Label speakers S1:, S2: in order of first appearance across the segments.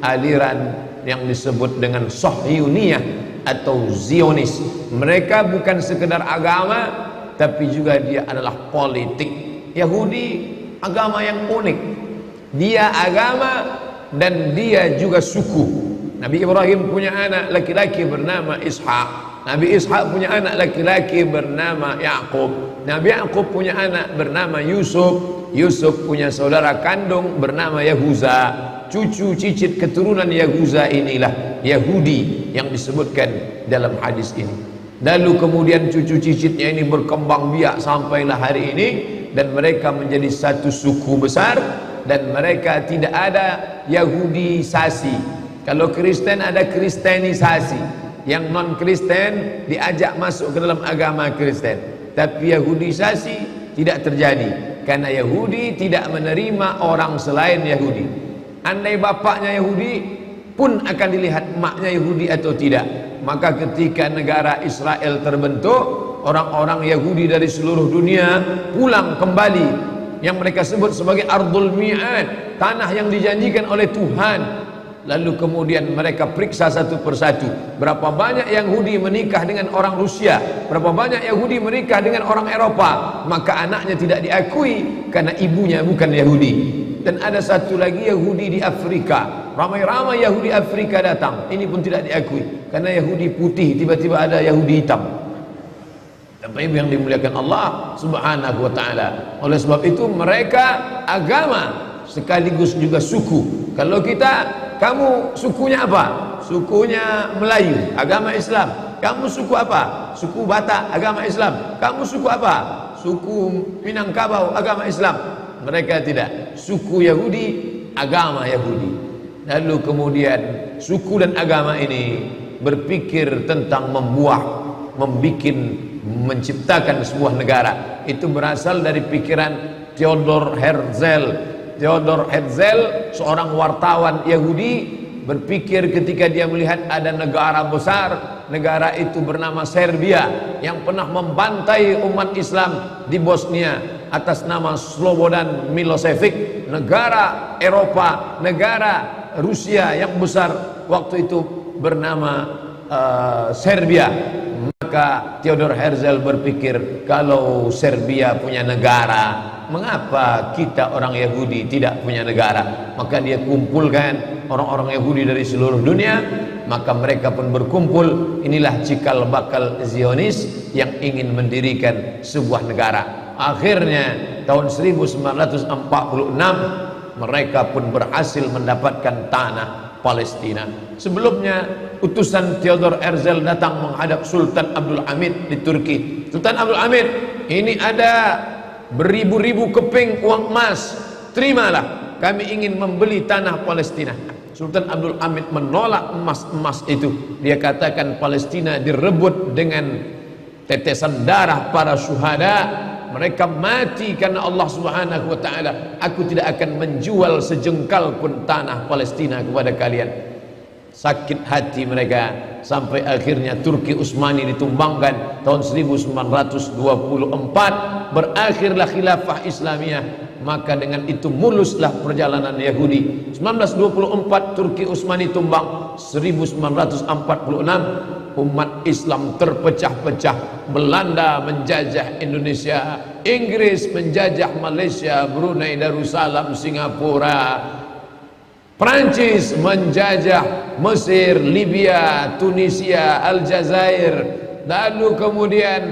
S1: aliran yang disebut dengan Sahyuniyah atau Zionis. Mereka bukan sekedar agama, tapi juga dia adalah politik. Yahudi agama yang unik, dia agama dan dia juga suku. Nabi Ibrahim punya anak laki-laki bernama Ishak. Nabi Ishak punya anak laki-laki bernama Yakub. Nabi Yakub punya anak bernama Yusuf. Yusuf punya saudara kandung bernama Yahuza. Cucu cicit keturunan Yahuza inilah Yahudi yang disebutkan dalam hadis ini. Lalu kemudian cucu cicitnya ini berkembang biak sampailah hari ini, dan mereka menjadi satu suku besar, dan mereka tidak ada Yahudisasi. Kalau Kristen ada Kristenisasi. Yang non-Kristen diajak masuk ke dalam agama Kristen, tapi Yahudisasi tidak terjadi karena Yahudi tidak menerima orang selain Yahudi. Andai bapaknya Yahudi pun akan dilihat maknya Yahudi atau tidak. Maka ketika negara Israel terbentuk, orang-orang Yahudi dari seluruh dunia pulang kembali, yang mereka sebut sebagai Ardul Mi'ad, tanah yang dijanjikan oleh Tuhan. Lalu kemudian mereka periksa satu persatu, berapa banyak Yahudi menikah dengan orang Rusia, berapa banyak Yahudi menikah dengan orang Eropa. Maka anaknya tidak diakui karena ibunya bukan Yahudi. Dan ada satu lagi Yahudi di Afrika, ramai-ramai Yahudi Afrika datang, ini pun tidak diakui karena Yahudi putih, tiba-tiba ada Yahudi hitam. Tapi yang dimuliakan Allah Subhanahu wa ta'ala. Oleh sebab itu mereka agama sekaligus juga suku. Kalau kita, kamu sukunya apa? Sukunya Melayu, agama Islam. Kamu suku apa? Suku Batak, agama Islam. Kamu suku apa? Suku Minangkabau, agama Islam. Mereka tidak. Suku Yahudi, agama Yahudi. Lalu kemudian suku dan agama ini berpikir tentang menciptakan sebuah negara. Itu berasal dari pikiran Theodor Herzl. Theodor Herzl, seorang wartawan Yahudi, berpikir ketika dia melihat ada negara besar, negara itu bernama Serbia, yang pernah membantai umat Islam di Bosnia atas nama Slobodan Milosevic, negara Eropa, negara Rusia yang besar waktu itu bernama Serbia. Maka Theodor Herzl berpikir, kalau Serbia punya negara, mengapa kita orang Yahudi tidak punya negara? Maka dia kumpulkan orang-orang Yahudi dari seluruh dunia, maka mereka pun berkumpul. Inilah cikal bakal Zionis yang ingin mendirikan sebuah negara. Akhirnya tahun 1946 mereka pun berhasil mendapatkan tanah Palestina. Sebelumnya utusan Theodor Herzl datang menghadap Sultan Abdul Hamid di Turki. Sultan Abdul Hamid, ini ada beribu-ribu keping uang emas, terimalah, kami ingin membeli tanah Palestina. Sultan Abdul Hamid menolak emas-emas itu. Dia katakan Palestina direbut dengan tetesan darah para syuhada. Mereka mati karena Allah Subhanahu wa ta'ala. Aku tidak akan menjual sejengkal pun tanah Palestina kepada kalian. Sakit hati mereka, sampai akhirnya Turki Utsmani ditumbangkan tahun 1924. Berakhirlah khilafah Islamiyah. Maka dengan itu muluslah perjalanan Yahudi. 1924 Turki Utsmani tumbang. 1946 umat Islam terpecah-pecah. Belanda menjajah Indonesia, Inggris menjajah Malaysia, Brunei Darussalam, Singapura, Prancis menjajah Mesir, Libya, Tunisia, Aljazair. Lalu kemudian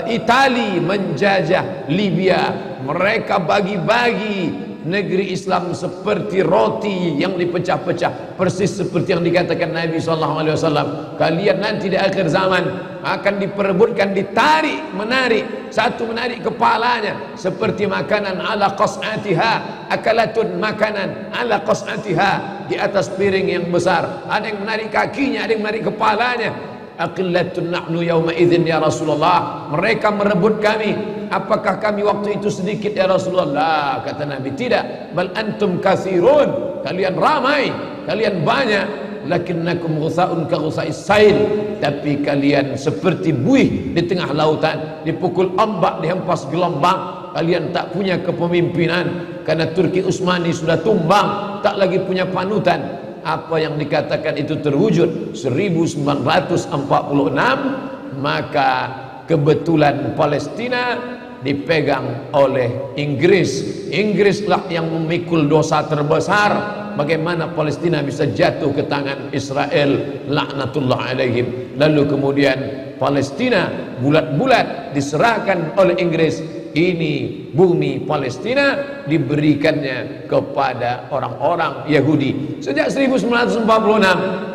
S1: Itali menjajah Libya. Mereka bagi-bagi negeri Islam seperti roti yang dipecah-pecah, persis seperti yang dikatakan Nabi SAW. Kalian nanti di akhir zaman akan diperebutkan, ditarik, menarik, satu menarik kepalanya seperti makanan ala qas'atiha, akalatun makanan ala qas'atiha, di atas piring yang besar. Ada yang menarik kakinya, ada yang menarik kepalanya. Aqillatun nahnu yawma idzin ya Rasulullah. Mereka merebut kami. Apakah kami waktu itu sedikit ya Rasulullah? Kata Nabi, tidak. Bal antum katsirun. Kalian ramai, kalian banyak. Lakinnakum ghusaun ka ghusais sail. Tapi kalian seperti buih di tengah lautan, dipukul ombak, dihempas gelombang. Kalian tak punya kepemimpinan karena Turki Utsmani sudah tumbang, tak lagi punya panutan. apa yang dikatakan itu terwujud 1946, maka kebetulan Palestina dipegang oleh Inggris. Inggrislah yang memikul dosa terbesar. Bagaimana Palestina bisa jatuh ke tangan Israel, laknatullah alaihim. Lalu kemudian Palestina bulat-bulat diserahkan oleh Inggris. Ini bumi Palestina diberikannya kepada orang-orang Yahudi. Sejak 1946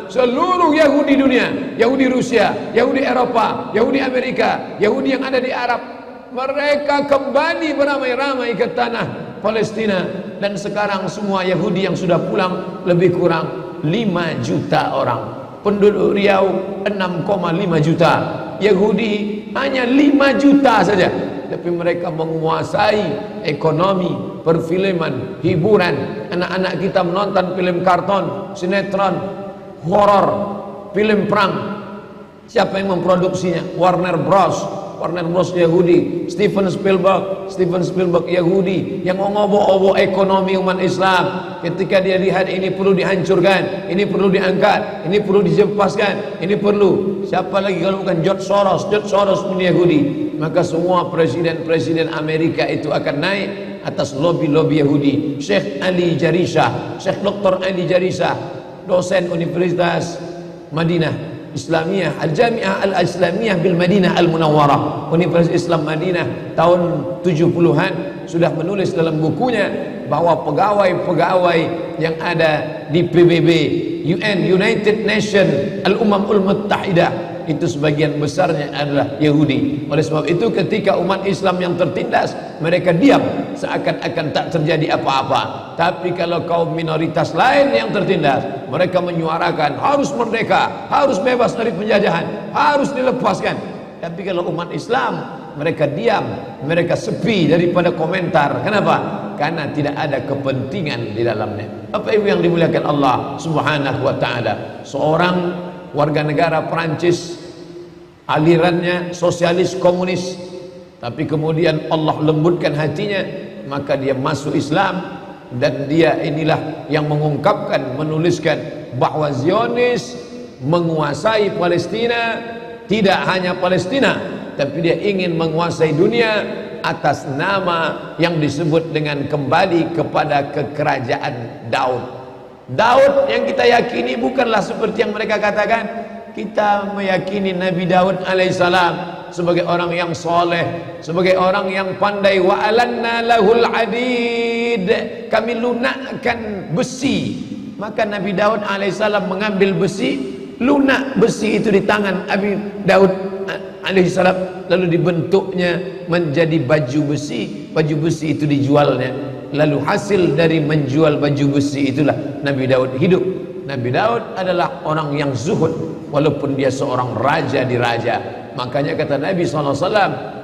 S1: seluruh Yahudi dunia, Yahudi Rusia, Yahudi Eropa, Yahudi Amerika, Yahudi yang ada di Arab, mereka kembali beramai-ramai ke tanah Palestina. Dan sekarang semua Yahudi yang sudah pulang lebih kurang 5 juta orang. Penduduk Riau 6,5 juta. Yahudi hanya 5 juta saja. Tapi mereka menguasai ekonomi, perfilman, hiburan. Anak-anak kita menonton film karton, sinetron, horor, film perang. Siapa yang memproduksinya? Warner Bros. Warner Bros Yahudi. Steven Spielberg Yahudi yang mengobo-obo ekonomi umat Islam. Ketika dia lihat ini perlu dihancurkan, ini perlu diangkat, ini perlu dijempaskan, ini perlu. Siapa lagi kalau bukan George Soros? George Soros pun Yahudi. Maka semua presiden-presiden Amerika itu akan naik atas lobby-lobby Yahudi. Syekh Ali Jarisah, Syekh Dr. Ali Jarisah, dosen Universitas Madinah Islamiyah, Al-Jami'ah Al-Islamiyah bil Madinah Al-Munawwarah, Universitas Islam Madinah, tahun 70-an sudah menulis dalam bukunya bahwa pegawai-pegawai yang ada di PBB, United Nations, Al-Umamul Muttahidah, itu sebagian besarnya adalah Yahudi. Oleh sebab itu ketika umat Islam yang tertindas, mereka diam seakan-akan tak terjadi apa-apa. Tapi kalau kaum minoritas lain yang tertindas, mereka menyuarakan harus merdeka, harus bebas dari penjajahan, harus dilepaskan. Tapi kalau umat Islam, mereka diam, mereka sepi daripada komentar. Kenapa? Karena tidak ada kepentingan di dalamnya. Apa itu yang dimuliakan Allah Subhanahu wa taala? Seorang warga negara Perancis, alirannya sosialis komunis, tapi kemudian Allah lembutkan hatinya, maka dia masuk Islam. Dan dia inilah yang mengungkapkan, menuliskan bahwa Zionis menguasai Palestina. Tidak hanya Palestina, tapi dia ingin menguasai dunia atas nama yang disebut dengan kembali kepada kekerajaan Daud. Daud yang kita yakini bukanlah seperti yang mereka katakan. Kita meyakini Nabi Daud alaihissalam sebagai orang yang soleh, sebagai orang yang pandai. Wa alanna lahul adid, kami lunakkan besi. Maka Nabi Daud alaihissalam mengambil besi, lunak besi itu di tangan Nabi Daud alaihissalam, lalu dibentuknya menjadi baju besi. Baju besi itu dijualnya, lalu hasil dari menjual baju besi itulah Nabi Daud hidup. Nabi Daud adalah orang yang zuhud walaupun dia seorang raja di raja. Makanya kata Nabi SAW,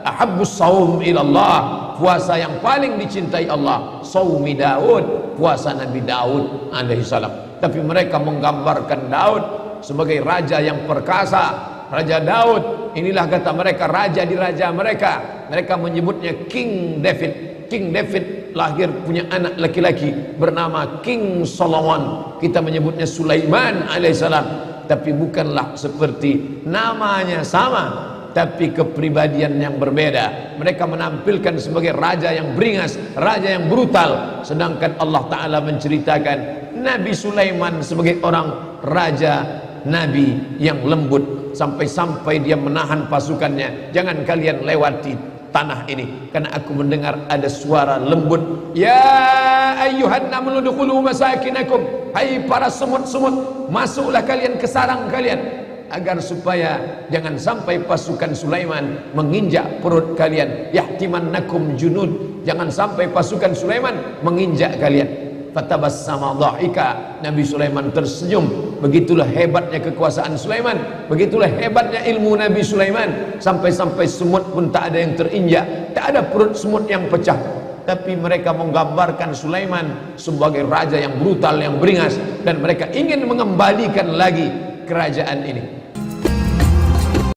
S1: ahabbus saum ilallah, puasa yang paling dicintai Allah saumi Daud, puasa Nabi Daud alaihissalam. Tapi mereka menggambarkan Daud sebagai raja yang perkasa. Raja Daud inilah kata mereka raja di raja mereka. Mereka menyebutnya King David. King David lahir punya anak laki-laki bernama King Solomon. Kita menyebutnya Sulaiman alaihissalam. Tapi bukanlah seperti namanya sama, tapi kepribadian yang berbeda. Mereka menampilkan sebagai raja yang beringas, raja yang brutal. Sedangkan Allah Ta'ala menceritakan Nabi Sulaiman sebagai orang raja, nabi yang lembut. Sampai-sampai dia menahan pasukannya, jangan kalian lewati tanah ini, karena aku mendengar ada suara lembut. Ya ayyuhan namlu dukhulu masakinakum, hai para semut-semut, masuklah kalian ke sarang kalian, agar supaya jangan sampai pasukan Sulaiman menginjak perut kalian. Yahtimannakum junud, jangan sampai pasukan Sulaiman menginjak kalian. Fatabassama dhahika, Nabi Sulaiman tersenyum. Begitulah hebatnya kekuasaan Sulaiman, begitulah hebatnya ilmu Nabi Sulaiman. Sampai-sampai semut pun tak ada yang terinjak, tak ada perut semut yang pecah. Tapi mereka menggambarkan Sulaiman sebagai raja yang brutal, yang beringas, dan mereka ingin mengembalikan lagi kerajaan ini.